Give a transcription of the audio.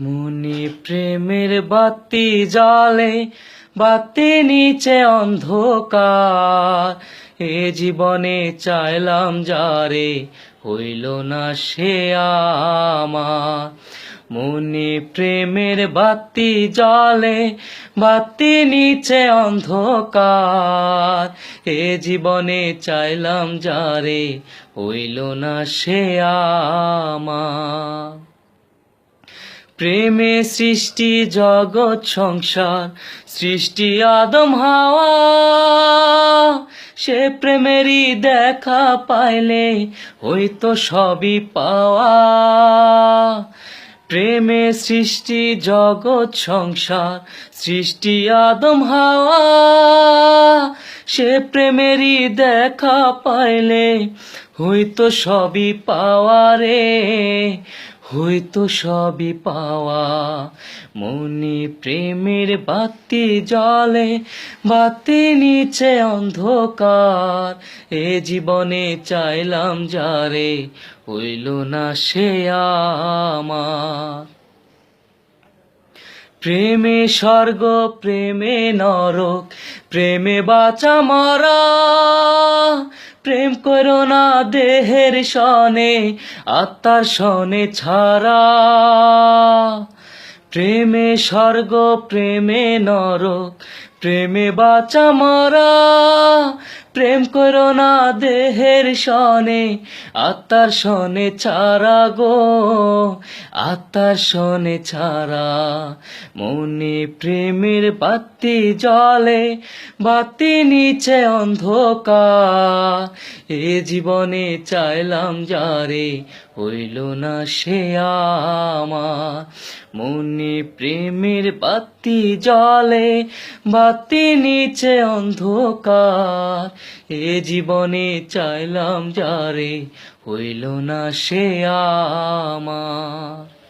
মনে প্রেমের বাতি জ্বলে, বাতি নিচে অন্ধকার। এ জীবনে চাইলাম যারে, হইল না সে আমার। মনে প্রেমের বাতি জ্বলে, বাতি নিচে অন্ধকার। এ জীবনে চাইলাম যারে, হইল না সে আমার। প্রেমে সৃষ্টি জগৎ সংসার, সৃষ্টি আদম হাওয়া। সে প্রেমেরই দেখা পাইলে হইতো সবই পাওয়া। প্রেমে সৃষ্টি জগৎ সংসার, সৃষ্টি আদম হাওয়া। সে প্রেমেরই দেখা পাইলে হইতো সবই পাওয়া রে, হইতো সবই পাওয়া। মনে প্রেমের বাতি জ্বলে, বাতি নিচে অন্ধকার। এ জীবনে চাইলাম যারে, হইল না সে আমার। প্রেমে স্বর্গ, প্রেমে নরক, প্রেমে বাঁচা মরা। প্রেম করো না দেহের সনে, আত্মার সনে ছাড়া। প্রেমে স্বর্গ, প্রেমে নরক, প্রেমে বাঁচা মরা। প্রেম করো না দেহের সনে, আত্মার সনে ছাড়া গো, আত্মার সনে ছাড়া। মনে প্রেমের বাতি জ্বলে, বাতি নিচে অন্ধকার। এ জীবনে চাইলাম যারে, হইল না সে আমার। মনে প্রেমের বাতি জ্বলে, বাতি নিচে অন্ধকার। এ জীবনে চাইলাম যারে, হইল না সে আমার।